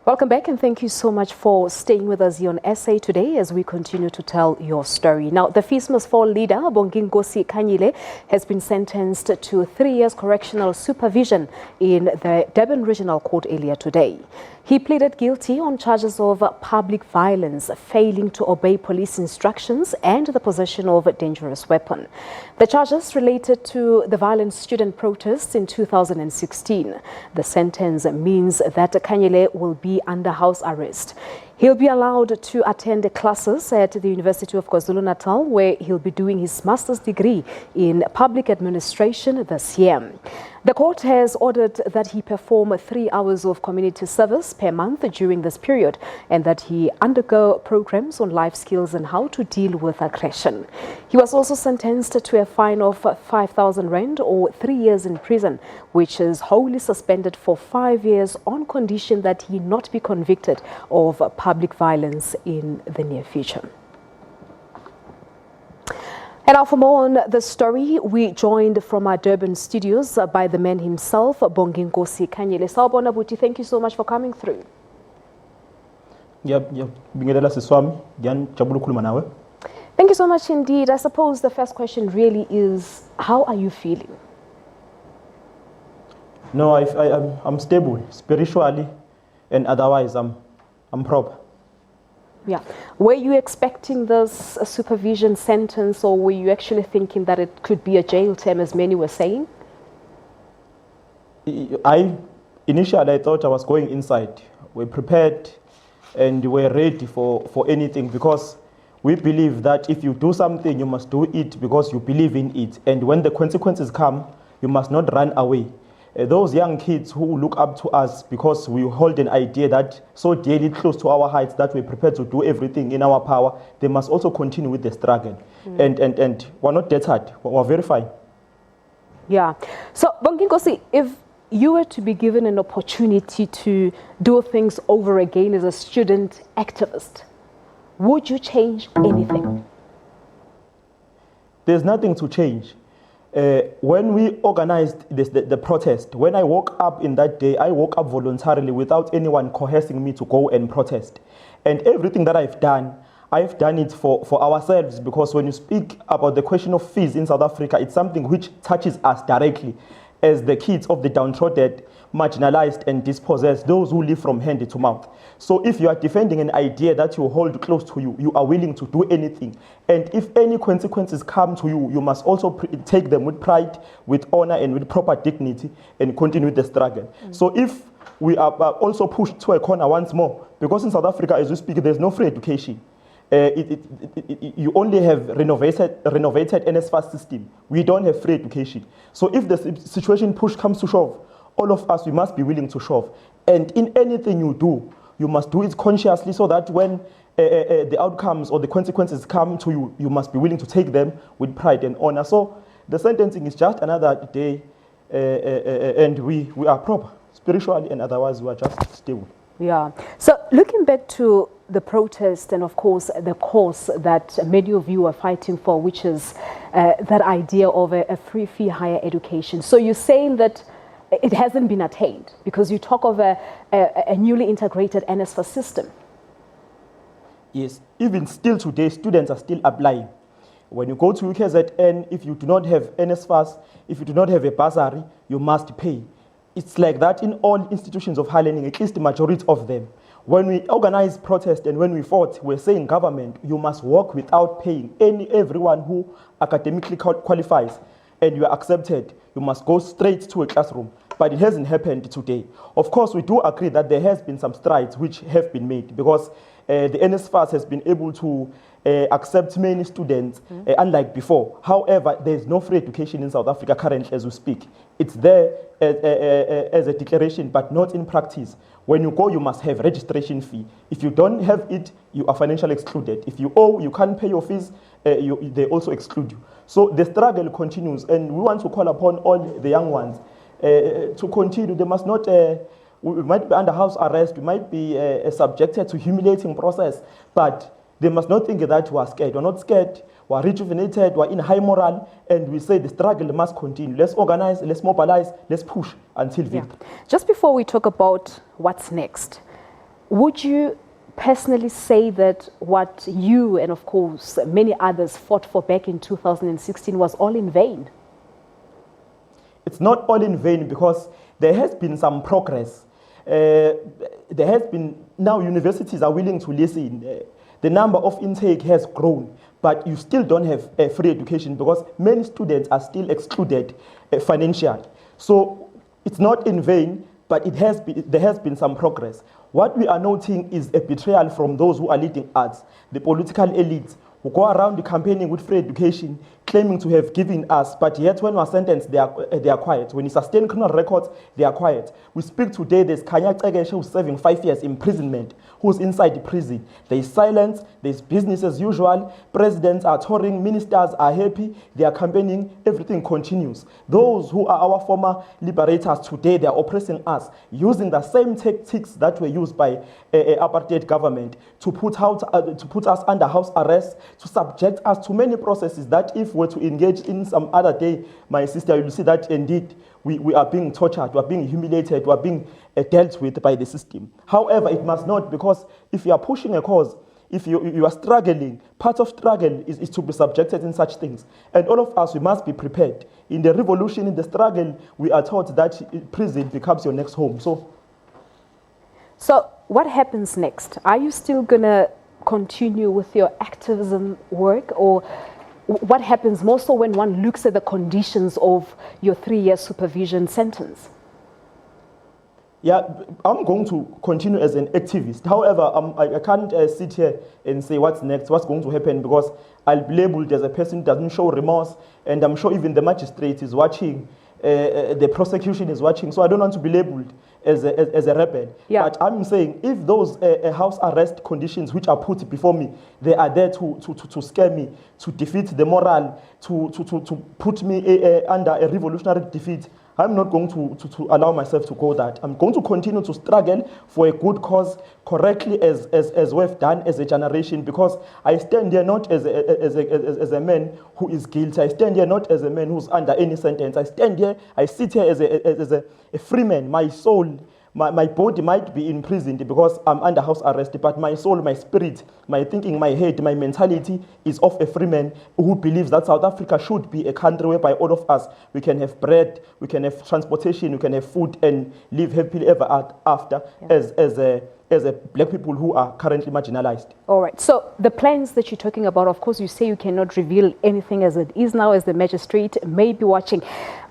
Welcome back, and thank you so much for staying with us here on SA Today as we continue to tell your story. Now, the FeesMustFall leader, Bonginkosi Khanyile, has been sentenced to 3 years correctional supervision in the Durban Regional Court earlier today. He pleaded guilty on charges of public violence, failing to obey police instructions, and the possession of a dangerous weapon. The charges related to the violent student protests in 2016. The sentence means that Khanyile will be under house arrest. He'll be allowed to attend classes at the University of KwaZulu-Natal, where he'll be doing his master's degree in public administration this year. The court has ordered that he perform 3 hours of community service per month during this period, and that he undergo programs on life skills and how to deal with aggression. He was also sentenced to a fine of 5,000 rand or 3 years in prison, which is wholly suspended for 5 years on condition that he not be convicted of public violence in the near future. And now for more on the story, we joined from our Durban studios by the man himself, Bonginkosi Khanyile. Sawubona Buti, thank you so much for coming through. Thank Thank you so much indeed. I suppose the first question really is, how are you feeling? No, I'm stable spiritually, and otherwise I'm proper. Yeah. Were you expecting this supervision sentence, or were you actually thinking that it could be a jail term, as many were saying? Initially I thought I was going inside. We're prepared and we're ready for anything, because we believe that if you do something, you must do it because you believe in it. And when the consequences come, you must not run away. Those young kids who look up to us because we hold an idea that so dearly close to our heights that we're prepared to do everything in our power, they must also continue with the struggle. And we're not deterred, we're very fine. Yeah. So, Bonginkosi, if you were to be given an opportunity to do things over again as a student activist, would you change anything? There's nothing to change. When we organized the protest, when I woke up in that day, I woke up voluntarily without anyone coercing me to go and protest. And everything that I've done it for ourselves, because when you speak about the question of fees in South Africa, it's something which touches us directly as the kids of the downtrodden, marginalized and dispossessed, those who live from hand to mouth. So if you are defending an idea that you hold close to you, you are willing to do anything. And if any consequences come to you, you must also take them with pride, with honor and with proper dignity, and continue the struggle. So if we are also pushed to a corner once more, because in South Africa, as we speak, there's no free education. You only have renovated NSFAS system. We don't have free education. So if the situation push comes to shove, all of us, we must be willing to shove. And in anything you do, you must do it consciously, so that when the outcomes or the consequences come to you, you must be willing to take them with pride and honor. So the sentencing is just another day, and we are proper, spiritually and otherwise we are just stable. Yeah. So looking back to the protest and of course the cause that many of you are fighting for, which is that idea of a free fee higher education. So you're saying that it hasn't been attained because you talk of a newly integrated NSFAS system. Yes, even still today, students are still applying. When you go to UKZN, if you do not have NSFAS, if you do not have a bursary, you must pay. It's like that in all institutions of higher learning, at least the majority of them. When we organize protest and when we fought, we're saying government, you must work without paying. Everyone who academically qualifies and you are accepted, you must go straight to a classroom. But it hasn't happened today. Of course, we do agree that there has been some strides which have been made, because the NSFAS has been able to accept many students, unlike before. However, there is no free education in South Africa currently as we speak. It's there as a declaration, but not in practice. When you go, you must have registration fee. If you don't have it, you are financially excluded. If you owe, you can't pay your fees, they also exclude you. So the struggle continues, and we want to call upon all the young ones to continue. They must not, we might be under house arrest, we might be subjected to humiliating process, but they must not think that we are scared. We're not scared, we're rejuvenated, we're in high morale, and we say the struggle must continue. Let's organize, let's mobilize, let's push until victory. Just before we talk about what's next, Would you personally say that what you and, of course, many others fought for back in 2016 was all in vain? It's not all in vain because there has been some progress. There has been, now universities are willing to listen. The number of intake has grown, but you still don't have free education because many students are still excluded financially. So it's not in vain, but there has been some progress. What we are noting is a betrayal from those who are leading us, the political elites, who go around campaigning with free education, claiming to have given us, but yet when we are sentenced, they are quiet. When you sustain criminal records, they are quiet. We speak today, there's Khanyile who's serving 5 years imprisonment, who's inside the prison. There's silence, there's business as usual, presidents are touring, ministers are happy, they are campaigning, everything continues. Those who are our former liberators today, they are oppressing us, using the same tactics that were used by apartheid government to put us under house arrest, to subject us to many processes that if we're to engage in some other day, my sister, you'll see that indeed we are being tortured, we are being humiliated, we are being dealt with by the system. However, it must not, because if you are pushing a cause, if you are struggling, part of struggle is to be subjected in such things. And all of us, we must be prepared. In the revolution, in the struggle, we are taught that prison becomes your next home. So what happens next? Are you still going to continue with your activism work, or what happens more so when one looks at the conditions of your 3-year supervision sentence? Yeah, I'm going to continue as an activist. However, I can't sit here and say what's next, what's going to happen, because I'll be labeled as a person who doesn't show remorse, and I'm sure even the magistrate is watching, the prosecution is watching, so I don't want to be labeled as a rebel. Yeah. But I'm saying if those house arrest conditions which are put before me, they are there to scare me, to defeat the morale, to put me under a revolutionary defeat, I'm not going to allow myself to go that. I'm going to continue to struggle for a good cause correctly as we've done as a generation, because I stand here not as a man who is guilty. I stand here not as a man who's under any sentence. I sit here as a free man. My soul, my body might be imprisoned because I'm under house arrest, but my soul, my spirit, my thinking, my head, my mentality is of a free man who believes that South Africa should be a country whereby all of us, we can have bread, we can have transportation, we can have food, and live happily ever after, yeah, as a black people who are currently marginalized. All right. So the plans that you're talking about, of course, you say you cannot reveal anything as it is now, as the magistrate may be watching.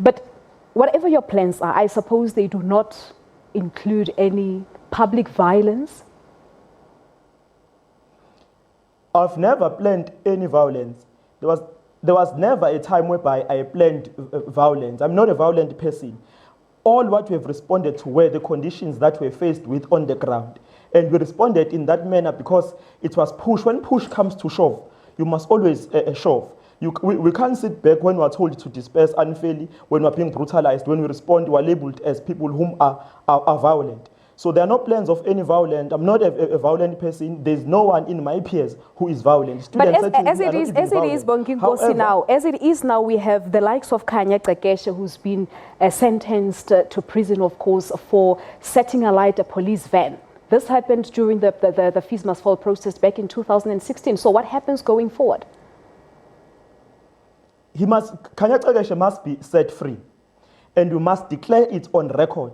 But whatever your plans are, I suppose they do not include any public violence? I've never planned any violence. There was never a time whereby I planned violence. I'm not a violent person. All what we have responded to were the conditions that we're faced with on the ground. And we responded in that manner because it was push. When push comes to shove, you must always shove. We can't sit back when we are told to disperse unfairly, when we are being brutalized. When we respond, we are labeled as people whom are violent. So there are no plans of any violent. I'm not a violent person. There's no one in my peers who is violent. Students, but as it is, Bonginkosi now, as it is now, we have the likes of Khanyile who's been sentenced to prison, of course, for setting alight a police van. This happened during the FeesMustFall protest back in 2016. So what happens going forward? Khanyile must be set free, and we must declare it on record.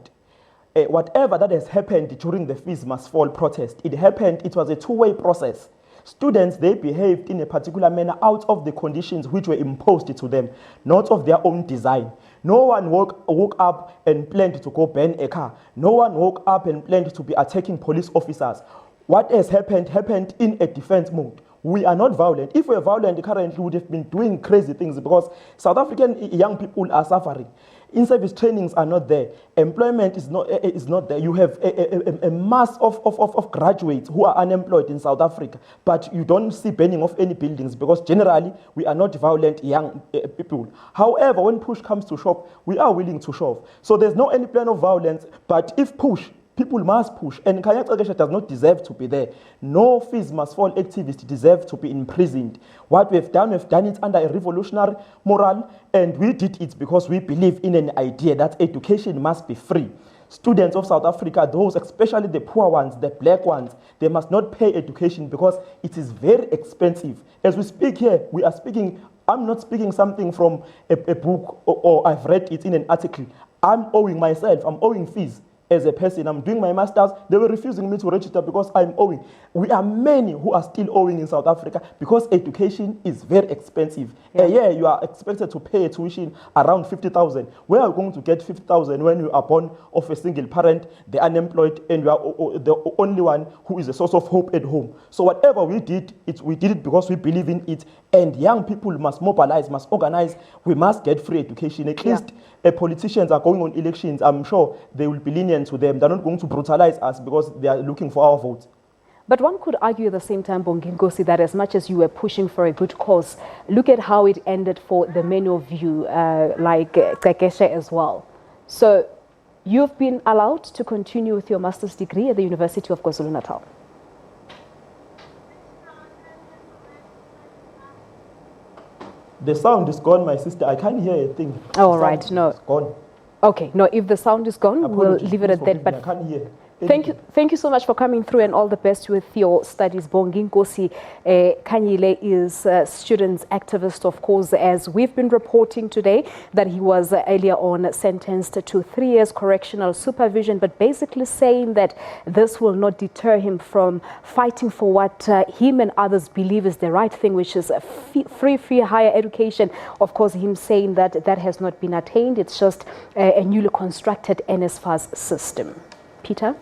Whatever that has happened during the FeesMustFall protest, it was a two-way process. Students, they behaved in a particular manner out of the conditions which were imposed to them, not of their own design. No one woke up and planned to go burn a car. No one woke up and planned to be attacking police officers. What has happened in a defense mode. We are not violent. If we were violent currently, we would have been doing crazy things, because South African young people are suffering. In-service trainings are not there. Employment is not there. You have a mass of graduates who are unemployed in South Africa, but you don't see burning of any buildings, because generally we are not violent young people. However, when push comes to shove, we are willing to shove. So there's no any plan of violence, but if push, people must push, and Khanyile does not deserve to be there. No FeesMustFall activist deserves to be imprisoned. What we've done it under a revolutionary morale, and we did it because we believe in an idea that education must be free. students of South Africa, those especially the poor ones, the black ones, they must not pay education because it is very expensive. As we speak here, we are speaking, I'm not speaking something from a book or I've read it in an article. I'm owing myself, I'm owing fees. As a person, I'm doing my master's, they were refusing me to register because I'm owing. We are many who are still owing in South Africa because education is very expensive. A year you are expected to pay a tuition around 50,000. Where are you going to get 50,000 when you are born of a single parent, the unemployed, and you are the only one who is a source of hope at home? So whatever we did it because we believe in it, and young people must mobilize, must organize. We must get free education. At least politicians are going on elections. I'm sure they will be lenient to them. They're not going to brutalize us because they are looking for our votes. But one could argue at the same time, Bonginkosi, that as much as you were pushing for a good cause, look at how it ended for the many of you, like Tekeshe as well. So you've been allowed to continue with your master's degree at the University of KwaZulu-Natal. The sound is gone, my sister. I can't hear a thing. Oh, right. No. It's gone. Okay. No, if the sound is gone, Apologies, we'll leave it at that. But I can't hear. Thank you so much for coming through, and all the best with your studies. Bonginkosi Khanyile is a students activist, of course, as we've been reporting today, that he was earlier on sentenced to 3 years correctional supervision, but basically saying that this will not deter him from fighting for what him and others believe is the right thing, which is free higher education. Of course, him saying that that has not been attained. It's just a newly constructed NSFAS system. Peter?